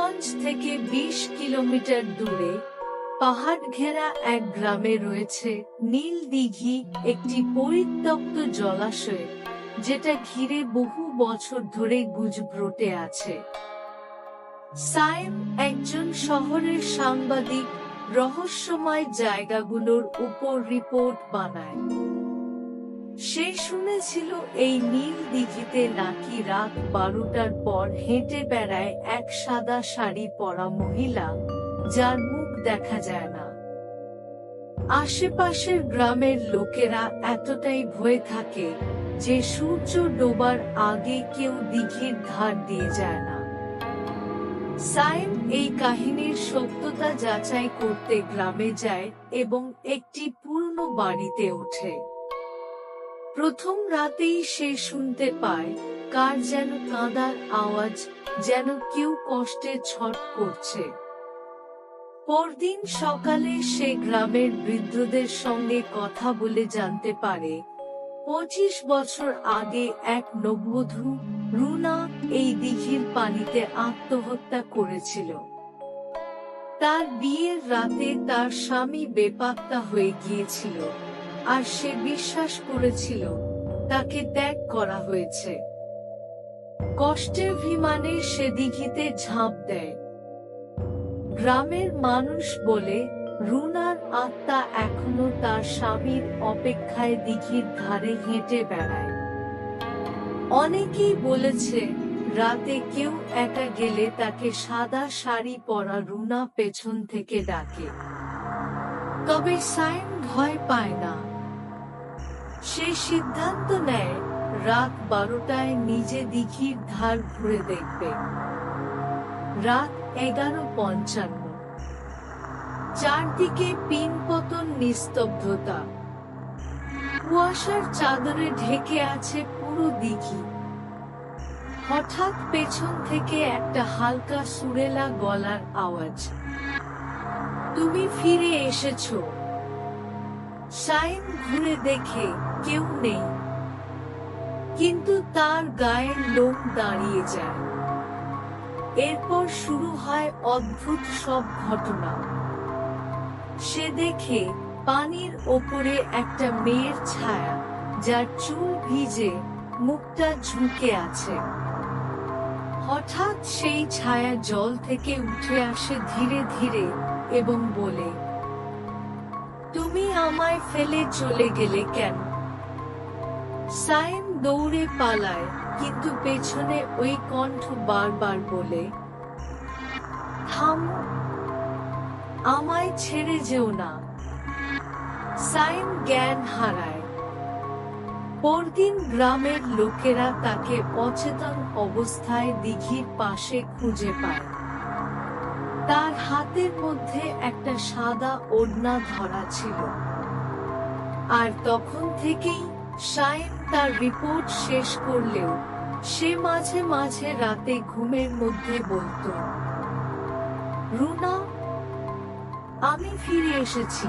হবিগঞ্জ থেকে ২০ কিলোমিটার দূরে পাহাড় ঘেরা এক গ্রামে রয়েছে নীল দিঘি, একটি পরিত্যক্ত জলাশয় যেটা ঘিরে বহু বছর ধরে গুজব রটে আছে। সায়েম একজন শহরের সাংবাদিক, রহস্যময় জায়গাগুলোর উপর রিপোর্ট বানায়। সে শুনেছিল এই নীল দিঘিতে নাকি রাত ১২টার পর হেঁটে বেড়ায় এক সাদা শাড়ি পরা মহিলা, যার মুখ দেখা যায় না। আশেপাশের গ্রামের লোকেরা এতটাই ভয়ে থাকে যে সূর্য ডোবার আগে কেউ দিঘির ধার দিয়ে যায় না। সায়েম এই কাহিনীর সত্যতা যাচাই করতে গ্রামে যায় এবং একটি পুরনো বাড়িতে ওঠে। প্রথম রাতেই সে শুনতে পায় কার যেন কাঁদার আওয়াজ, যেন কেউ কষ্টে ছট করছে। পরদিন সকালে সে গ্রামের বৃদ্ধদের সঙ্গে কথা বলে জানতে পারে ২৫ বছর আগে এক নববধূ রুনা এই দিঘির পানিতে আত্মহত্যা করেছিল। তার বিয়ের রাতে তার স্বামী বেপাত্তা হয়ে গিয়েছিল, আর সে বিশ্বাস করেছিল তাকে ত্যাগ করা হয়েছে। কষ্টের অভিমানে সে দিঘিতে ঝাঁপ দেয়। গ্রামের মানুষ বলে রুনার আত্মা এখনো তার স্বামীর অপেক্ষায় দিঘির ধারে হেঁটে বেড়ায়। অনেকেই বলেছে রাতে কেউ একা গেলে তাকে সাদা শাড়ি পরা রুনা পেছন থেকে ডাকে। তবে সায়েম ভয় পায় না। সে সিদ্ধান্ত নেয় রাত ১২টায় নিজে দিঘির ধার ঘুরে দেখবে। রাত ১১:৫৫। চারদিকে পিনপতন নিস্তব্ধতা। কুয়াশার চাদরে ঢেকে আছে পুরো দিঘি। হঠাৎ পেছন থেকে একটা হালকা সুরেলা গলার আওয়াজ, তুমি ফিরে এসেছো। সায়েম ঘুরে দেখে কেউ নেই, কিন্তু তার গায়ের লোম দাঁড়িয়ে যায়। এরপর শুরু হয় অদ্ভুত সব ঘটনা। সে দেখে পানির ওপরে একটা মেয়ের ছায়া, যার চুল ভিজে, মুখটা ঝুঁকে আছে। হঠাৎ সেই ছায়া জল থেকে উঠে আসে ধীরে ধীরে এবং বলে, তুমি আমায় ফেলে চলে গেলে কেন? সায়েম দৌড়ে পালায়, কিন্তু পেছনে ওই কণ্ঠ বারবার বলে, থামো, আমায় ছেড়ে যেও না। সায়েম জ্ঞান হারায়। পরদিন গ্রামের লোকেরা তাকে অচেতন অবস্থায় দিঘির পাশে খুঁজে পায়। তার হাতের মধ্যে একটা সাদা ওড়না ধরা ছিল। আর তখন থেকেই সায়েম তার রিপোর্ট শেষ করলেও সে মাঝে মাঝে রাতে ঘুমের মধ্যে বলত, রুনা, আমি ফিরে এসেছি।